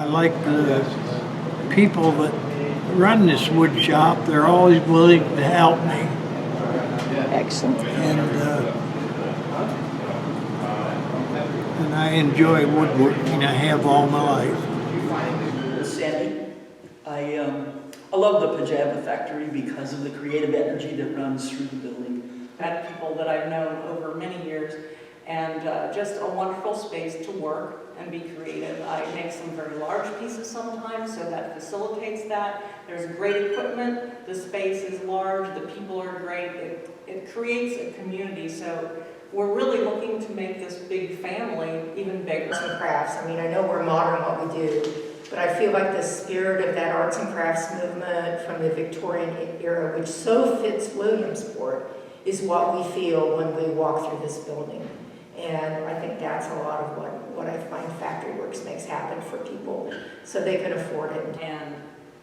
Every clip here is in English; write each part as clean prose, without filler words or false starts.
like the people that run this wood shop. They're always willing to help me, Excellent. and I enjoy woodworking. I have all my life. Sandy. I love the Pajama Factory because of the creative energy that runs through the building. I've had people that I've known over many years, and just a wonderful space to work and be creative. I make some very large pieces sometimes, so that facilitates that. There's great equipment, the space is large, the people are great, it creates a community, so we're really looking to make this big family even bigger. Arts and crafts. I mean, I know we're modern what we do, but I feel like the spirit of that arts and crafts movement from the Victorian era, which so fits Williamsport, is what we feel when we walk through this building. And I think that's a lot of what I find Factory Works makes happen for people so they can afford it. And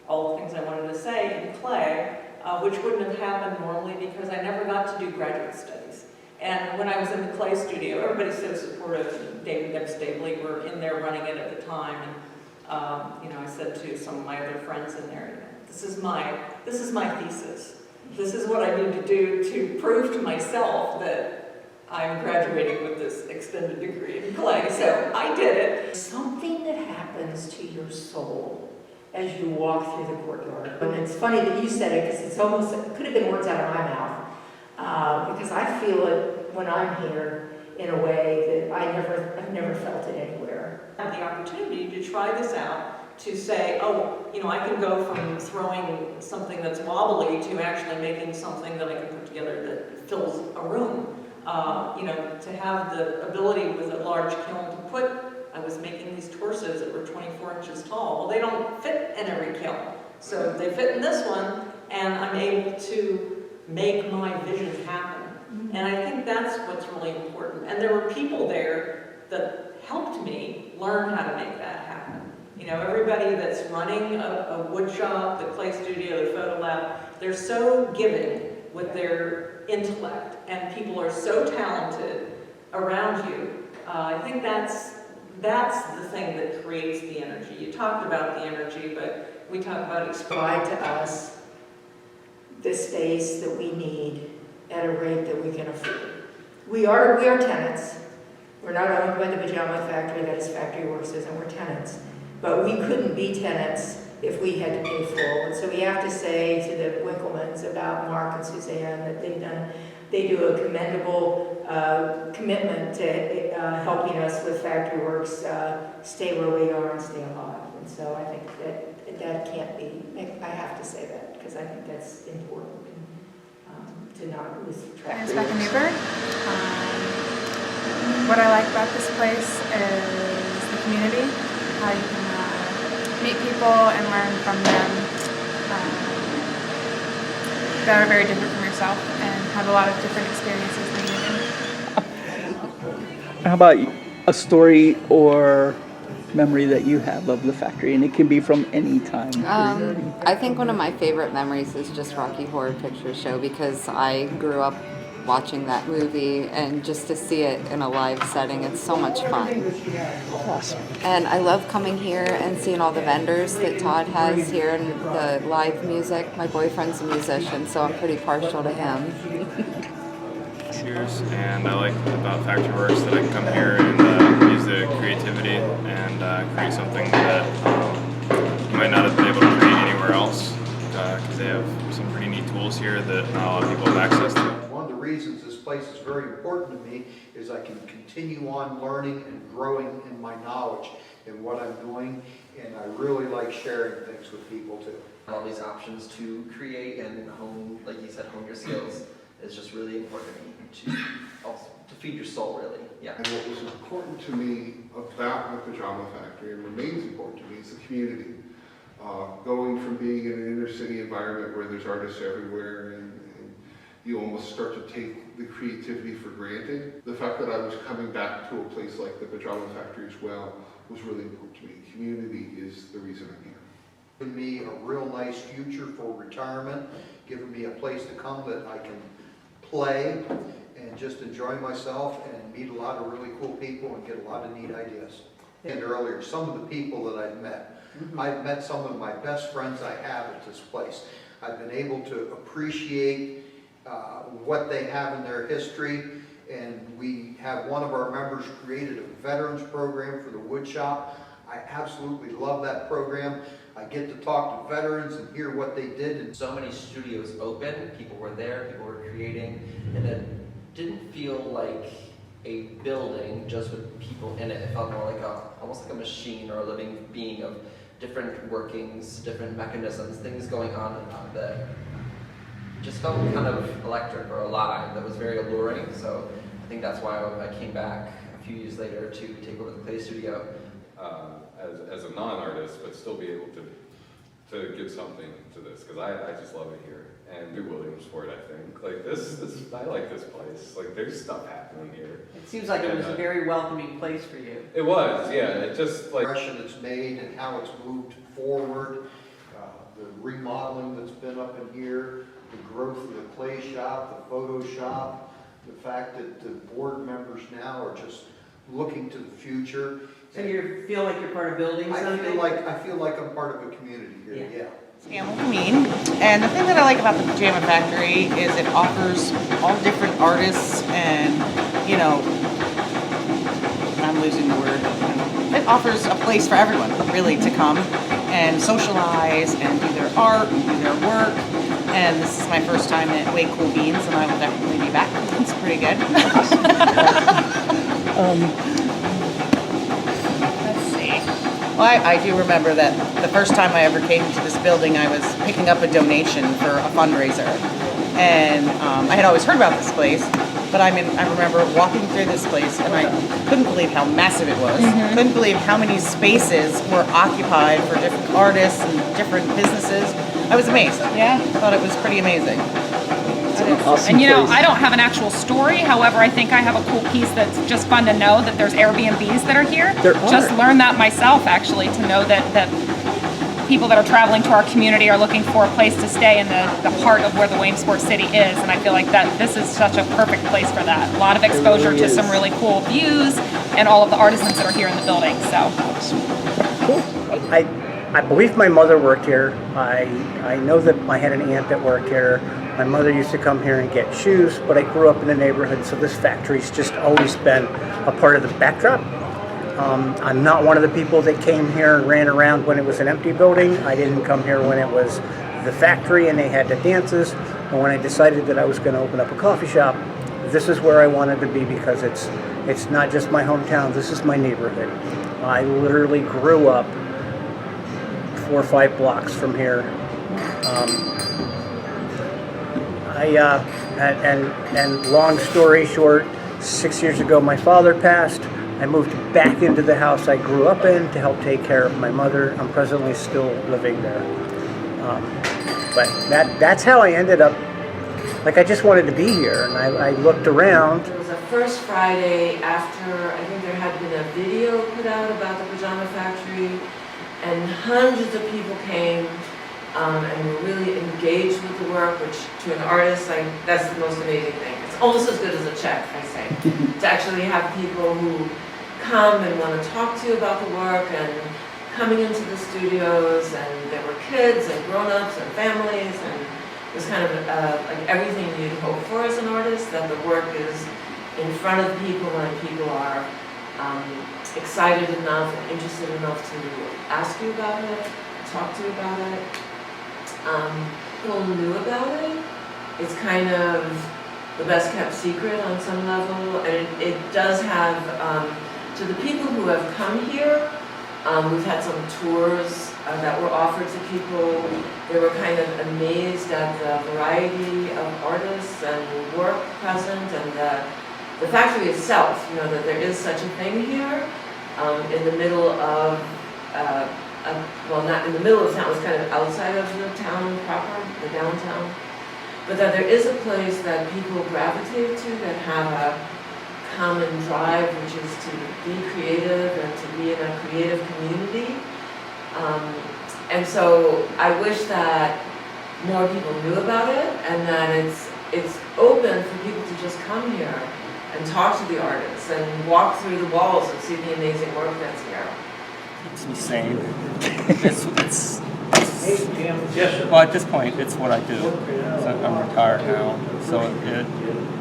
all the things I wanted to say in clay, which wouldn't have happened normally because I never got to do graduate studies. And when I was in the clay studio, everybody's so supportive. David Deb Stabley were in there running it at the time. And I said to some of my other friends in there, this is my thesis. This is what I need to do to prove to myself that I'm graduating with this extended degree in clay. So I did it. Something that happens to your soul as you walk through the courtyard. And it's funny that you said it because it could have been words out of my mouth. Because I feel it when I'm here in a way that I've never felt it anywhere. I have the opportunity to try this out, to say, I can go from throwing something that's wobbly to actually making something that I can put together that fills a room. To have the ability with a large kiln to I was making these torsos that were 24 inches tall. Well, they don't fit in every kiln. So they fit in this one, and I'm able to make my vision happen. And I think that's what's really important. And there were people there that helped me learn how to make that happen. Everybody that's running a wood shop, the clay studio, the photo lab, they're so giving with their intellect, and people are so talented around you. I think that's the thing that creates the energy. You talked about the energy, but we talk about Provide to us the space that we need at a rate that we can afford. We are tenants. We're not owned by the Pajama Factory, that is Factory Works, and we're tenants. But we couldn't be tenants if we had to pay full. And so we have to say to the Winklemans about Mark and Suzanne that they do a commendable commitment to helping us with Factory Works stay where we are and stay alive. And so I think that can't be, I have to say that because I think that's important to not lose track. My name is Becca Newberg. What I like about this place is the community, how you can meet people and learn from them that are very different from yourself and have a lot of different experiences than you do. How about a story or memory that you have of the factory? And it can be from any time. I think one of my favorite memories is just Rocky Horror Picture Show because I grew up watching that movie, and just to see it in a live setting, it's so much fun. Awesome. And I love coming here and seeing all the vendors that Todd has here and the live music. My boyfriend's a musician, so I'm pretty partial to him. Years, and I like about Factory Works that I can come here and use the creativity and create something that you might not have been able to create anywhere else because they have some pretty neat tools here that not a lot of people have access to. One of the reasons this place is very important to me is I can continue on learning and growing in my knowledge in what I'm doing, and I really like sharing things with people too. All these options to create and hone, like you said, hone your skills is just really important to me to feed your soul, really. Yeah. And what was important to me about the Pajama Factory and remains important to me is the community. Going from being in an inner city environment where there's artists everywhere and you almost start to take the creativity for granted. The fact that I was coming back to a place like the Pajama Factory as well was really important to me. Community is the reason I'm here. Giving me a real nice future for retirement, giving me a place to come that I can play and just enjoy myself and meet a lot of really cool people and get a lot of neat ideas. And earlier, some of the people that I've met. I've met some of my best friends I have at this place. I've been able to appreciate what they have in their history, and we have one of our members created a veterans program for the wood shop. I absolutely love that program. I get to talk to veterans and hear what they did. And So many studios open, people were there, people were creating, and it didn't feel like a building just with people in it. It felt more like almost like a machine or a living being of different workings, different mechanisms, things going on that just felt kind of electric or alive. That was very alluring. So I think that's why I came back a few years later to take over the Clay Studio. As a non-artist, but still be able to give something to this, because I just love it here. And do Williamsport, I think. Like this, I like this place. Like there's stuff happening here. It seems like it was a very welcoming place for you. It was, yeah. It just like impression it's made and how it's moved forward, the remodeling that's been up in here, the growth of the clay shop, the photo shop, the fact that the board members now are just looking to the future. So you feel like you're part of building something? I feel like I'm part of a community here, yeah. Hamilton, and the thing that I like about the Pajama Factory is it offers all different artists and, you know, I'm losing the word. It offers a place for everyone, really, to come and socialize and do their art and do their work. And this is my first time at Way Cool Beans, and I will definitely be back. It's pretty good. Well, I do remember that the first time I ever came to this building, I was picking up a donation for a fundraiser. And I had always heard about this place, but I remember walking through this place and I couldn't believe how massive it was. Couldn't believe how many spaces were occupied for different artists and different businesses. I was amazed. Yeah. I thought it was pretty amazing. Awesome And you know, place. I don't have an actual story. However, I think I have a cool piece that's just fun to know that there's Airbnbs that are here. There are. Just learned that myself, actually, to know that people that are traveling to our community are looking for a place to stay in the heart of where the Williamsport City is. And I feel like that this is such a perfect place for that. A lot of exposure really to some is. really cool views and all of the artisans that are here in the building. So. I believe my mother worked here. I know that I had an aunt that worked here. My mother used to come here and get shoes, but I grew up in the neighborhood, so this factory's just always been a part of the backdrop. I'm not one of the people that came here and ran around when it was an empty building. I didn't come here when it was the factory and they had the dances. And when I decided that I was going to open up a coffee shop, this is where I wanted to be because it's not just my hometown, this is my neighborhood. I literally grew up 4 or 5 blocks from here. And long story short, 6 years ago my father passed. I moved back into the house I grew up in to help take care of my mother. I'm presently still living there. But that's how I ended up, like I just wanted to be here, and I looked around. It was the first Friday after, I think there had been a video put out about the Pajama Factory, and hundreds of people came and were really engaged with the work, which to an artist, that's the most amazing thing. It's almost as good as a check, I say. To actually have people who come and want to talk to you about the work and coming into the studios, and there were kids and grown-ups and families, and it was kind of like everything you'd hope for as an artist, that the work is in front of people and people are excited enough and interested enough to ask you about it, talk to you about it. People knew about it. It's kind of the best kept secret on some level, and it does have, to the people who have come here, we've had some tours that were offered to people. They were kind of amazed at the variety of artists and work present, and the factory itself, you know, that there is such a thing here in the middle of, well, not in the middle of town, it's kind of outside of the town proper, the downtown, but that there is a place that people gravitate to that have a common drive, which is to be creative and to be in a creative community. And so I wish that more people knew about it, and that it's open for people to just come here and talk to the artists and walk through the walls and see the amazing work that's here. It's the same. It's well, at this point, it's what I do. So I'm retired now, so it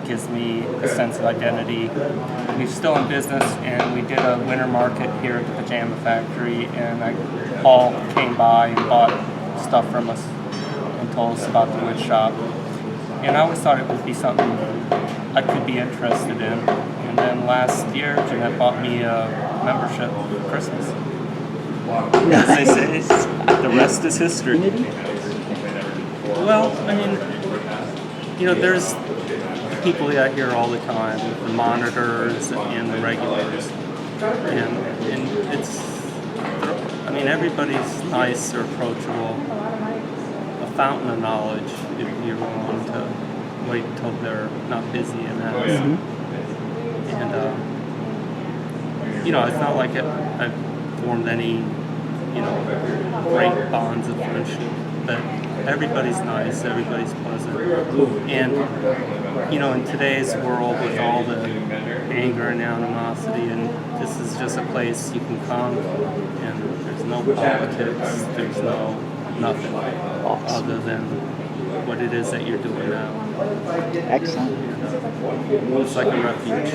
gives me a sense of identity. We're still in business, and we did a winter market here at the Pajama Factory, and Paul came by and bought stuff from us and told us about the wood shop. And I always thought it would be something I could be interested in. And then last year, Jeanette bought me a membership for Christmas. As they say, the rest is history. Well, I mean, you know, there's people out here all the time, the monitors and the regulars. And it's, I mean, everybody's nice, they're approachable. A fountain of knowledge if you're willing to wait until they're not busy and that. And, you know, it's not like I've formed any, you know, great bonds of friendship, but everybody's nice, everybody's pleasant. And, you know, in today's world with all the anger and animosity, and this is just a place you can come and there's no politics, there's no nothing other than what it is that you're doing now. Excellent. It's like a refuge.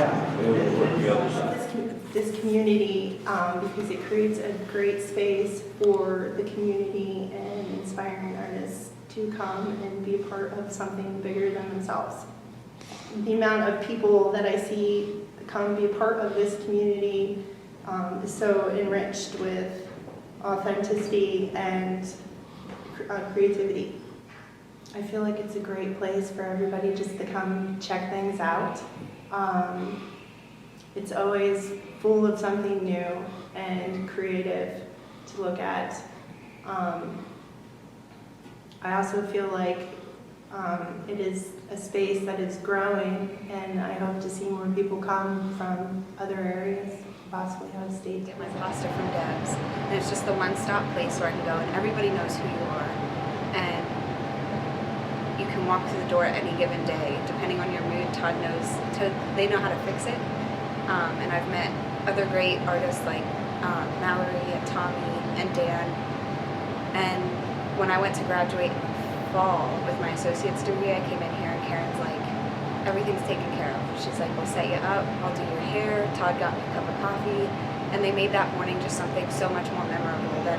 This community, because it creates a great space for the community and inspiring artists to come and be a part of something bigger than themselves. The amount of people that I see come be a part of this community is so enriched with authenticity and creativity. I feel like it's a great place for everybody just to come check things out. It's always full of something new and creative to look at. I also feel like it is a space that is growing, and I hope to see more people come from other areas, possibly out of state. Get my pasta from Deb's, and it's just the one-stop place where I can go, and everybody knows who you are, and you can walk through the door at any given day, depending on your mood. Todd knows, they know how to fix it, and I've met other great artists like Mallory and Tommy and Dan, and when I went to graduate in the fall with my associate's degree, I came in here and Karen's like, everything's taken care of. She's like, we'll set you up, I'll do your hair. Todd got me a cup of coffee, and they made that morning just something so much more memorable than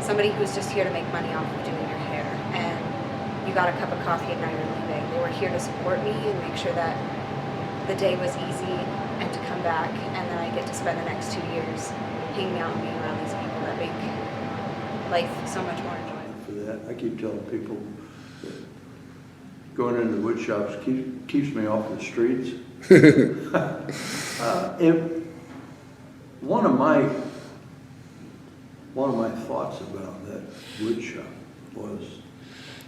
somebody who's just here to make money off of doing your hair. And you got a cup of coffee and now you're leaving. They were here to support me and make sure that the day was easy and to come back, and then I get to spend the next 2 years hanging out and being around these people that make life so much more enjoyable. For that, I keep telling people that going into the wood shops keeps me off the streets. One of my thoughts about that wood shop was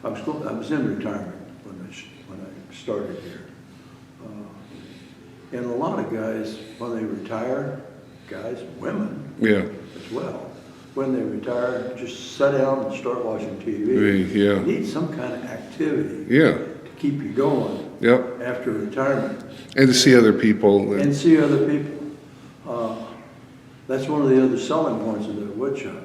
I was in retirement when I started here, and a lot of guys when they retire, guys, women, as well. When they retire, just sit down and start watching TV. You need some kind of activity to keep you going after retirement. And to see other people. And see other people. That's one of the other selling points of the wood shop.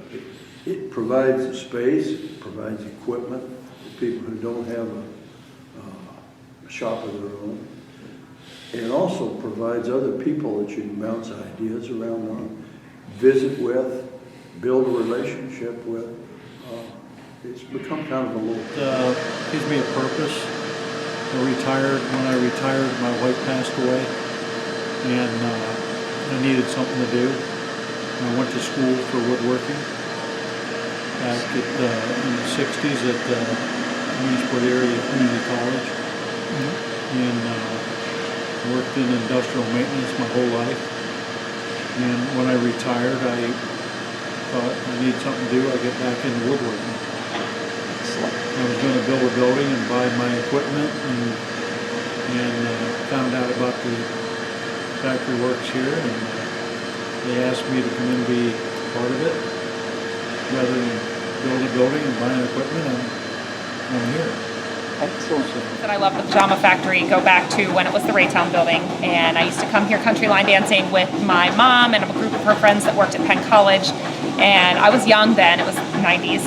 It provides a space, it provides equipment for people who don't have a shop of their own. It also provides other people that you can bounce ideas around on, visit with, build a relationship with. It's become kind of a little... gives me a purpose. When I retired, my wife passed away, and I needed something to do. I went to school for woodworking back in the 60s at Williamsport Area Community College, and worked in industrial maintenance my whole life. And when I retired, I thought I need something to do. I get back into woodworking. I was going to build a building and buy my equipment, and found out about the factory works here, and they asked me to come in and be part of it. Rather than build a building and buy equipment, I'm here. Excellent. That I love the Pajama Factory go back to when it was the Raytown building, and I used to come here country line dancing with my mom and a group of her friends that worked at Penn College. And I was young then, it was the 90s,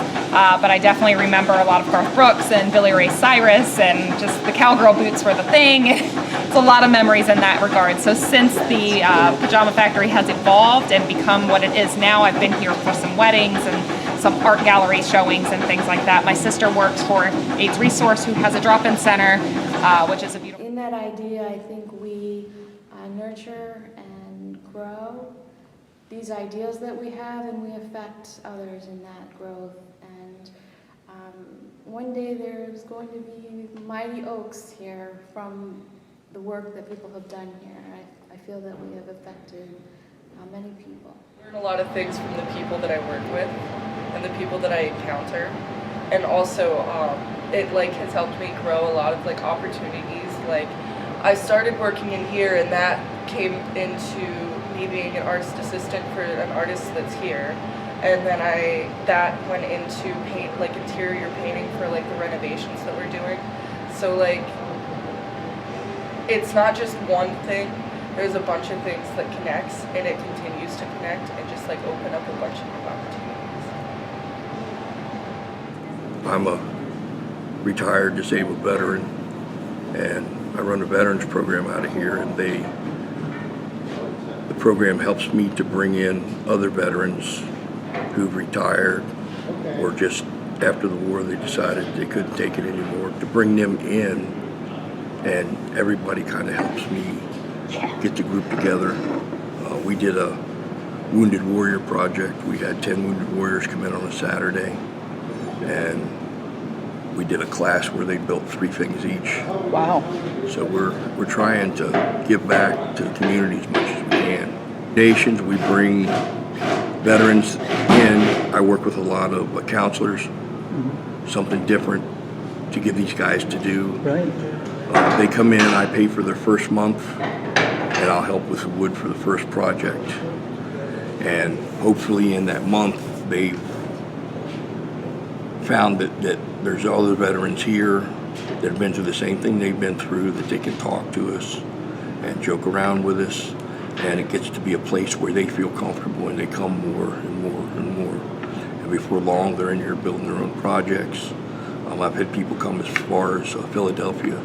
but I definitely remember a lot of Garth Brooks and Billy Ray Cyrus, and just the cowgirl boots were the thing. It's a lot of memories in that regard. So since the Pajama Factory has evolved and become what it is now, I've been here for some weddings and some art gallery showings and things like that. My sister works for AIDS Resource, who has a drop-in center, which is a beautiful... In that idea, I think we nurture and grow these ideas that we have, and we affect others in that growth. And one day there's going to be mighty oaks here from the work that people have done here. I feel that we have affected many people. I learn a lot of things from the people that I work with and the people that I encounter, and also it has helped me grow a lot of opportunities. I started working in here, and that came into me being an artist assistant for an artist that's here, and then that went into interior painting for the renovations that we're doing. So it's not just one thing. There's a bunch of things that connects, and it continues to connect and just open up a bunch of new opportunities. I'm a retired disabled veteran, and I run a veterans program out of here, and the program helps me to bring in other veterans who've retired or just after the war they decided they couldn't take it anymore, to bring them in, and everybody kind of helps me get the group together. We did a Wounded Warrior project. We had 10 Wounded Warriors come in on a Saturday, and we did a class where they built 3 things each. Wow. So we're trying to give back to the community as much as we can. Nations, we bring veterans in. I work with a lot of counselors, something different to give these guys to do. Right. They come in, I pay for their first month, and I'll help with the wood for the first project. And hopefully in that month, they've found that there's other veterans here that have been through the same thing they've been through, that they can talk to us and joke around with us, and it gets to be a place where they feel comfortable, and they come more and more and more. And before long, they're in here building their own projects. I've had people come as far as Philadelphia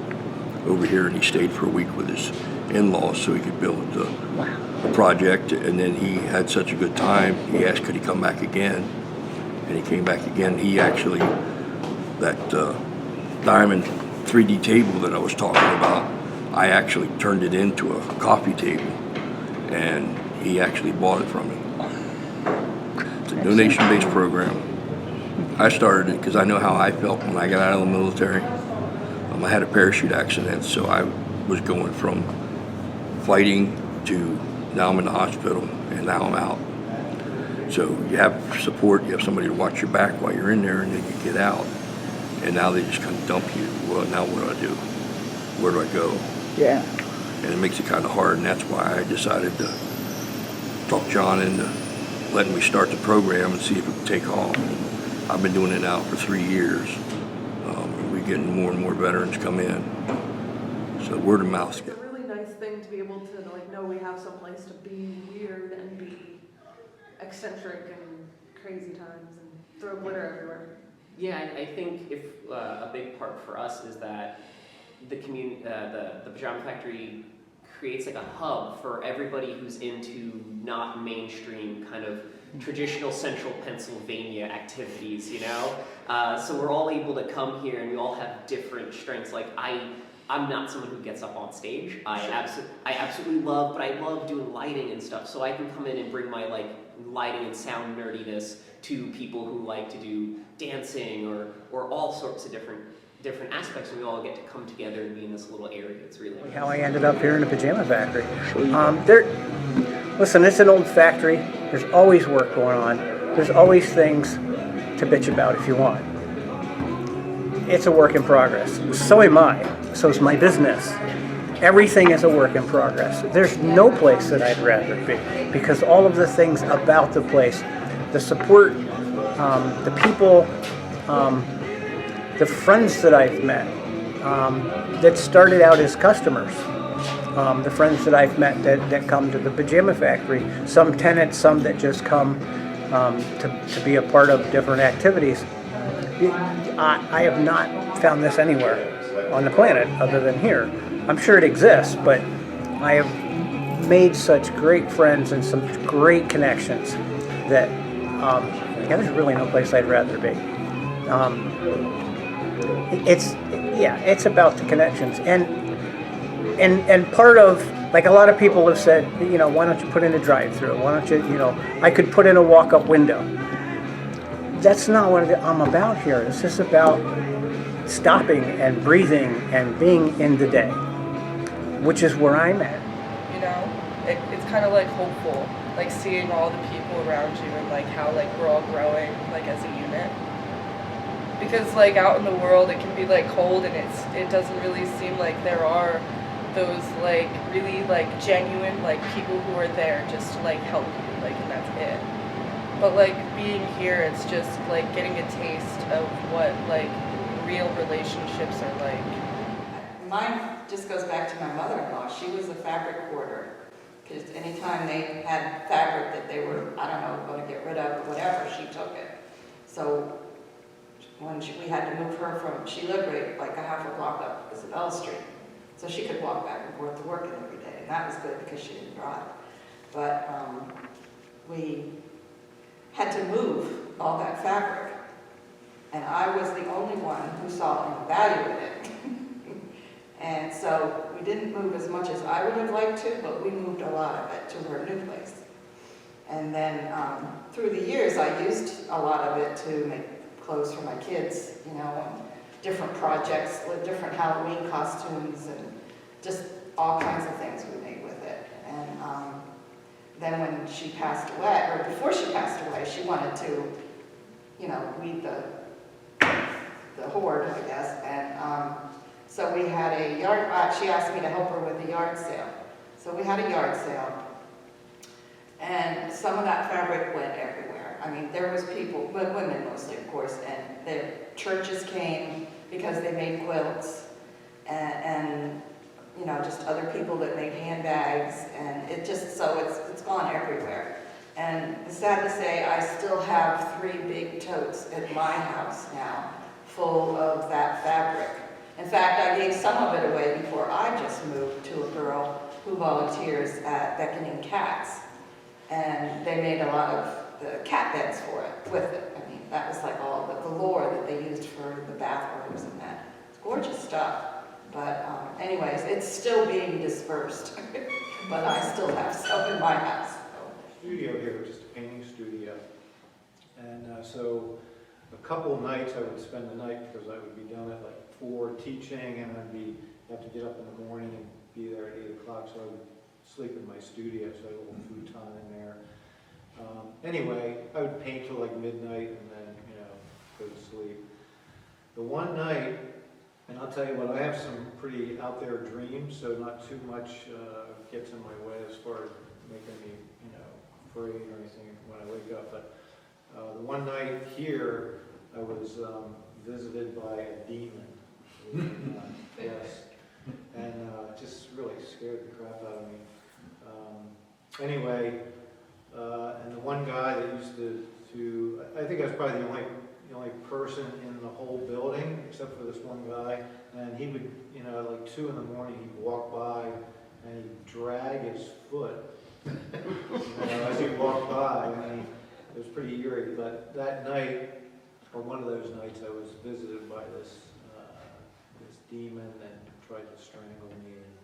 over here, and he stayed for a week with his in-laws so he could build a project, and then he had such a good time, he asked could he come back again, and he came back again. He actually, that diamond 3D table that I was talking about, I actually turned it into a coffee table, and he actually bought it from me. It's a donation-based program. I started it because I know how I felt when I got out of the military. I had a parachute accident, so I was going from fighting to now I'm in the hospital, and now I'm out. So you have support, you have somebody to watch your back while you're in there, and then you get out. And now they just kind of dump you. Well, now what do I do? Where do I go? Yeah. And it makes it kind of hard, and that's why I decided to talk John into letting me start the program and see if it would take off. I've been doing it now for 3 years. We're getting more and more veterans come in. So word of mouth. It's a really nice thing to be able to know we have some place to be weird and be eccentric and crazy times and throw glitter everywhere. Yeah, I think if a big part for us is that the community, the Pajama Factory creates a hub for everybody who's into not mainstream kind of traditional central Pennsylvania activities, so we're all able to come here, and we all have different strengths. I'm not someone who gets up on stage. I absolutely love, but I love doing lighting and stuff, so I can come in and bring my lighting and sound nerdiness to people who like to do dancing or all sorts of different aspects, and we all get to come together and be in this little area. It's really how I ended up here in the Pajama Factory. Listen, it's an old factory. There's always work going on. There's always things to bitch about if you want. It's a work in progress. So am I. So is my business. Everything is a work in progress. There's no place that I'd rather be, because all of the things about the place, the support, the people, the friends that I've met, that started out as customers. The friends that I've met that come to the Pajama Factory, some tenants, some that just come to be a part of different activities. I have not found this anywhere on the planet other than here. I'm sure it exists, but I have made such great friends and some great connections that there's really no place I'd rather be. It's about the connections, and part of, like, a lot of people have said, why don't you put in a drive-through? Why don't you, I could put in a walk-up window. That's not what I'm about here. This is about stopping and breathing and being in the day, which is where I'm at. It's kind of like hopeful, like seeing all the people around you and like how like we're all growing like as a unit. Because like out in the world it can be like cold and it doesn't really seem like there are those like really like genuine like people who are there just to like help you, like, and that's it. But like being here, it's just like getting a taste of what like real relationships are like. Mine just goes back to my mother-in-law. She was a fabric hoarder. Because anytime they had fabric that they were, I don't know, going to get rid of or whatever, she took it. So when we had to move her from, she lived right like a half a block up Isabella Street. So she could walk back and forth to work every day. And that was good because she didn't drive. But we had to move all that fabric. And I was the only one who saw any value in it. And so we didn't move as much as I would have liked to, but we moved a lot of it to her new place. And then through the years, I used a lot of it to make clothes for my kids, and different projects, with different Halloween costumes, and just all kinds of things we made with it. And then when she passed away, or before she passed away, she wanted to, weed the hoard, I guess. And so we had a yard, she asked me to help her with a yard sale. So we had a yard sale. And some of that fabric went everywhere. I mean, there was people, but women mostly, of course, and the churches came because they made quilts, and just other people that made handbags, and it just, so it's gone everywhere. And it's sad to say, I still have 3 big totes at my house now, full of that fabric. In fact, I gave some of it away before I just moved to a girl who volunteers at Beckoning Cats. And they made a lot of the cat beds for it, with it. I mean, that was like all the velour that they used for the bathrooms and that. It's gorgeous stuff. But anyways, it's still being dispersed. But I still have some in my house. Studio here, just a painting studio. And so a couple of nights I would spend the night because I would be done at like 4 teaching, and I'd have to get up in the morning and be there at 8 o'clock, so I would sleep in my studio, so I had a little futon in there. Anyway, I would paint till like midnight and then, go to sleep. The one night, and I'll tell you what, I have some pretty out there dreams, so not too much gets in my way as far as making me, afraid or anything when I wake up. But the one night here, I was visited by a demon. Yes. And just really scared the crap out of me. Anyway, and the one guy that used to I think I was probably the only person in the whole building, except for this one guy, and he would, at like 2 in the morning, he'd walk by and he'd drag his foot, as he walked by, and it was pretty eerie. But that night, or one of those nights, I was visited by this demon and tried to strangle me, and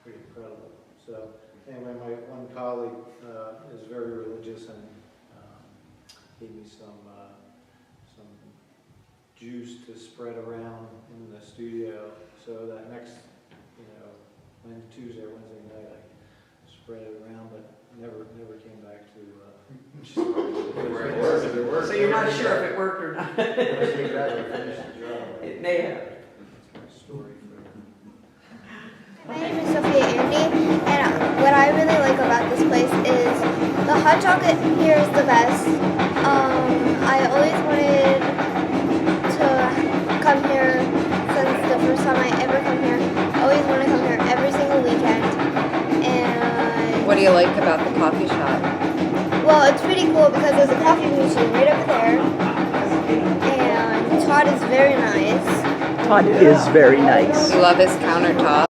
pretty incredible. So anyway, my one colleague is very religious and gave me some juice to spread around in the studio. So that next, Tuesday or Wednesday night, I spread it around, but never came back to. It worked. So you're not sure if it worked or not? It may have. My name is Sophia Andy, and what I really like about this place is the hot chocolate here is the best. I always wanted to come here since the first time you like about the coffee shop? Well, it's pretty cool because there's a coffee machine right over there, and Todd is very nice. Todd is very nice. You love his countertop.